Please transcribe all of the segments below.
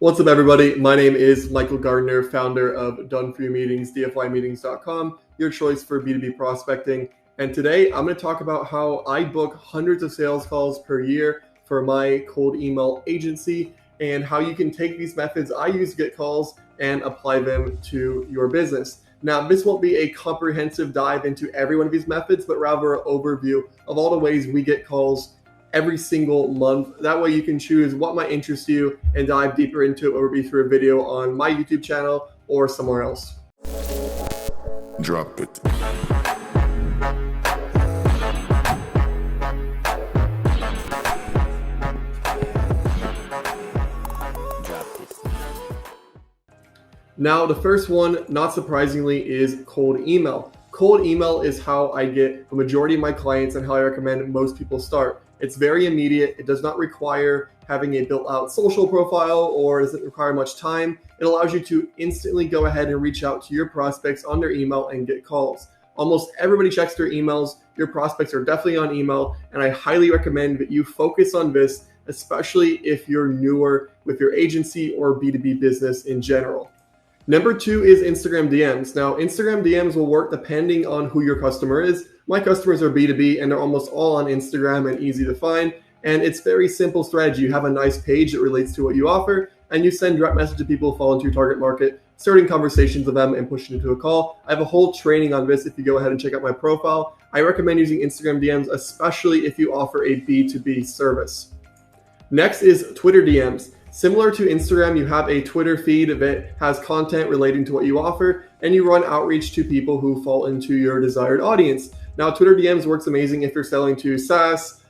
What's up, everybody? My name is Michael Gardiner, founder of Done For You Meetings, dfymeetings.com, your choice for B2B prospecting. And today I'm going to talk about how I book hundreds of sales calls per year for my cold email agency and how you can take these methods I use to get calls and apply them to your business. Now, this won't be a comprehensive dive into every one of these methods, but rather an overview of all the ways we get calls every single month. That way you can choose what might interest you and dive deeper into it, whether it be through a video on my YouTube channel or somewhere else. Drop it. Now, the first one, not surprisingly, is cold email. Cold email is how I get the majority of my clients and how I recommend most people start. It's very immediate. It does not require having a built-out social profile or doesn't require much time. It allows you to instantly go ahead and reach out to your prospects on their email and get calls. Almost everybody checks their emails. Your prospects are definitely on email, and I highly recommend that you focus on this, especially if you're newer with your agency or B2B business in general. Number two is Instagram DMs. Now, Instagram DMs will work depending on who your customer is. My customers are B2B and they're almost all on Instagram and easy to find. And it's very simple strategy. You have a nice page that relates to what you offer and you send direct message to people who fall into your target market, starting conversations with them and pushing into a call. I have a whole training on this if you go ahead and check out my profile. I recommend using Instagram DMs, especially if you offer a B2B service. Next is Twitter DMs. Similar to Instagram, you have a Twitter feed that has content relating to what you offer, and you run outreach to people who fall into your desired audience. Now, Twitter DMs works amazing if you're selling to SaaS,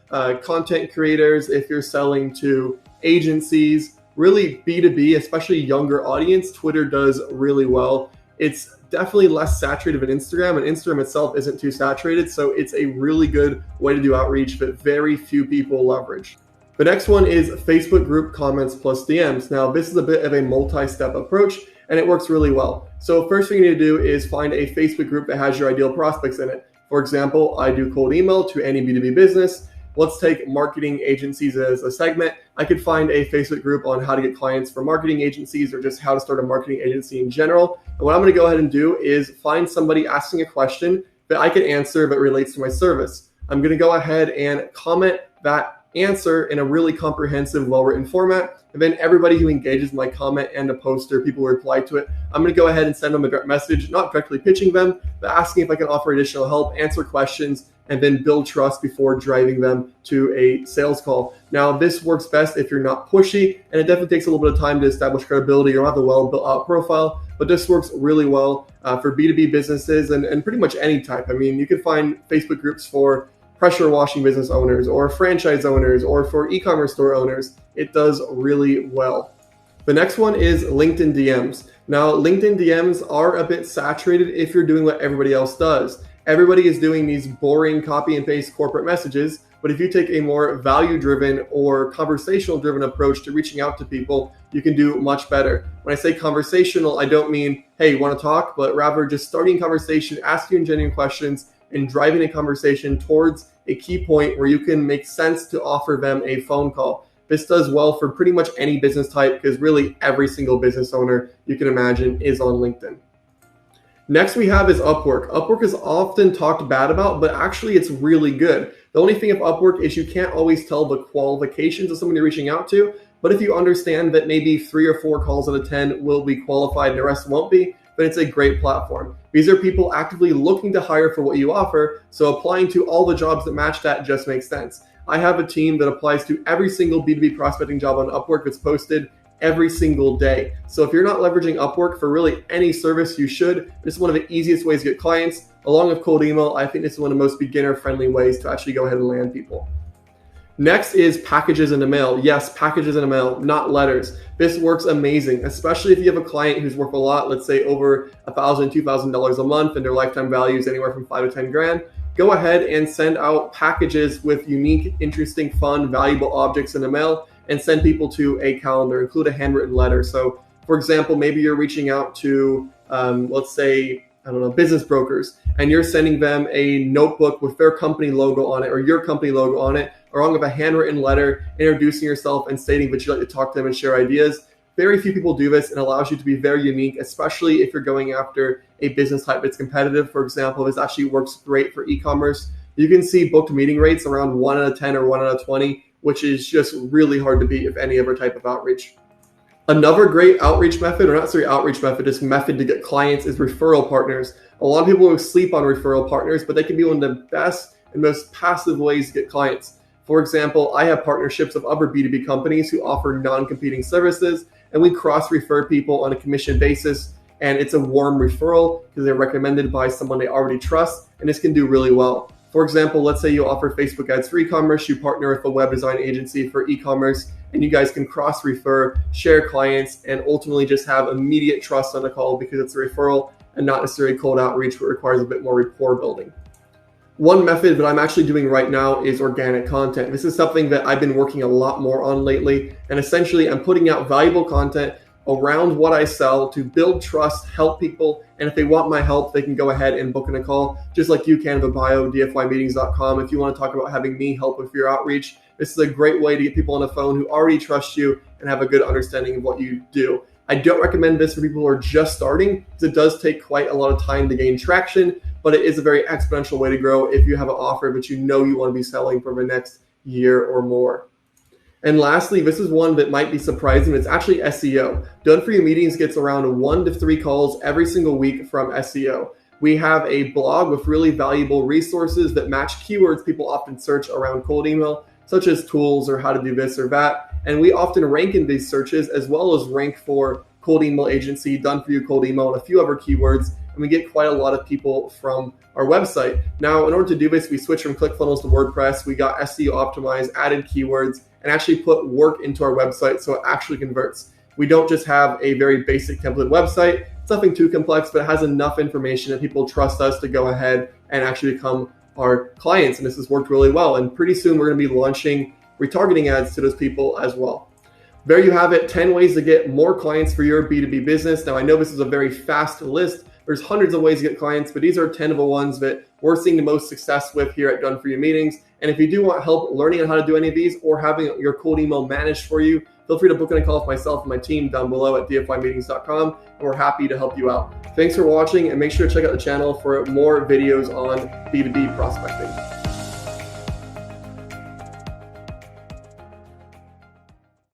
content creators, if you're selling to agencies, really B2B, especially younger audience, Twitter does really well. It's definitely less saturated than Instagram, and Instagram itself isn't too saturated, so it's a really good way to do outreach that very few people leverage. The next one is Facebook group comments plus DMs. Now, this is a bit of a multi-step approach and it works really well. So first thing you need to do is find a Facebook group that has your ideal prospects in it. For example, I do cold email to any B2B business. Let's take marketing agencies as a segment. I could find a Facebook group on how to get clients for marketing agencies or just how to start a marketing agency in general. And what I'm going to go ahead and do is find somebody asking a question that I can answer that relates to my service. I'm going to go ahead and comment that answer in a really comprehensive, well-written format. And then everybody who engages my comment and a post or people who reply to it, I'm going to go ahead and send them a direct message, not directly pitching them, but asking if I can offer additional help, answer questions, and then build trust before driving them to a sales call. Now, this works best if you're not pushy, and it definitely takes a little bit of time to establish credibility or have a well-built-out profile, but this works really well for B2B businesses and pretty much any type. I mean, you can find Facebook groups for pressure washing business owners or franchise owners or for e-commerce store owners. It does really well. The next one is LinkedIn DMs. Now, LinkedIn DMs are a bit saturated if you're doing what everybody else does. Everybody is doing these boring copy and paste corporate messages, but if you take a more value-driven or conversational-driven approach to reaching out to people, you can do much better. When I say conversational, I don't mean, hey, you want to talk, but rather just starting a conversation, asking genuine questions, and driving a conversation towards a key point where you can make sense to offer them a phone call. This does well for pretty much any business type because really every single business owner you can imagine is on LinkedIn. Next we have is Upwork. Upwork is often talked bad about, but actually it's really good. The only thing of Upwork is you can't always tell the qualifications of someone you're reaching out to, but if you understand that maybe 3 or 4 calls out of 10 will be qualified and the rest won't be, then it's a great platform. These are people actively looking to hire for what you offer, so applying to all the jobs that match that just makes sense. I have a team that applies to every single B2B prospecting job on Upwork that's posted every single day. So if you're not leveraging Upwork for really any service, you should. This is one of the easiest ways to get clients. Along with cold email, I think this is one of the most beginner-friendly ways to actually go ahead and land people. Next is packages in the mail. Yes, packages in the mail, not letters. This works amazing, especially if you have a client who's worth a lot, let's say over $1,000, $2,000 a month, and their lifetime value is anywhere from 5 to 10 grand. Go ahead and send out packages with unique, interesting, fun, valuable objects in the mail and send people to a calendar, include a handwritten letter. So for example, maybe you're reaching out to, let's say, business brokers, and you're sending them a notebook with their company logo on it or your company logo on it, along with a handwritten letter introducing yourself and stating that you'd like to talk to them and share ideas. Very few people do this and allows you to be very unique, especially if you're going after a business type that's competitive. For example, this actually works great for e-commerce. You can see booked meeting rates around 1 out of 10 or 1 out of 20, which is just really hard to beat if any other type of outreach. Another great outreach method, or not necessarily outreach method, just method to get clients is referral partners. A lot of people will sleep on referral partners, but they can be one of the best and most passive ways to get clients. For example, I have partnerships with other B2B companies who offer non-competing services, and we cross-refer people on a commission basis, and it's a warm referral because they're recommended by someone they already trust, and this can do really well. For example, let's say you offer Facebook ads for e-commerce, you partner with a web design agency for e-commerce, and you guys can cross-refer, share clients, and ultimately just have immediate trust on the call because it's a referral and not necessarily cold outreach, which requires a bit more rapport building. One method that I'm actually doing right now is organic content. This is something that I've been working a lot more on lately, and essentially I'm putting out valuable content around what I sell to build trust, help people, and if they want my help, they can go ahead and book in a call, just like you can in the bio, dfymeetings.com. If you want to talk about having me help with your outreach, this is a great way to get people on the phone who already trust you and have a good understanding of what you do. I don't recommend this for people who are just starting because it does take quite a lot of time to gain traction, but it is a very exponential way to grow if you have an offer that you know you want to be selling for the next year or more. And lastly, this is one that might be surprising. It's actually SEO. Done For You Meetings gets around 1 to 3 calls every single week from SEO. We have a blog with really valuable resources that match keywords people often search around cold email, such as tools or how to do this or that. And we often rank in these searches as well as rank for cold email agency, Done For You cold email, and a few other keywords. And we get quite a lot of people from our website. Now, in order to do this, we switched from ClickFunnels to WordPress. We got SEO optimized, added keywords, and actually put work into our website so it actually converts. We don't just have a very basic template website. It's nothing too complex, but it has enough information that people trust us to go ahead and actually become our clients. And this has worked really well. And pretty soon we're going to be launching retargeting ads to those people as well. There you have it, 10 ways to get more clients for your B2B business. Now, I know this is a very fast list. There's hundreds of ways to get clients, but these are 10 of the ones that we're seeing the most success with here at Done For You Meetings. And if you do want help learning on how to do any of these or having your cold email managed for you, feel free to book in a call with myself and my team down below at dfymeetings.com, and we're happy to help you out. Thanks for watching, and make sure to check out the channel for more videos on B2B prospecting.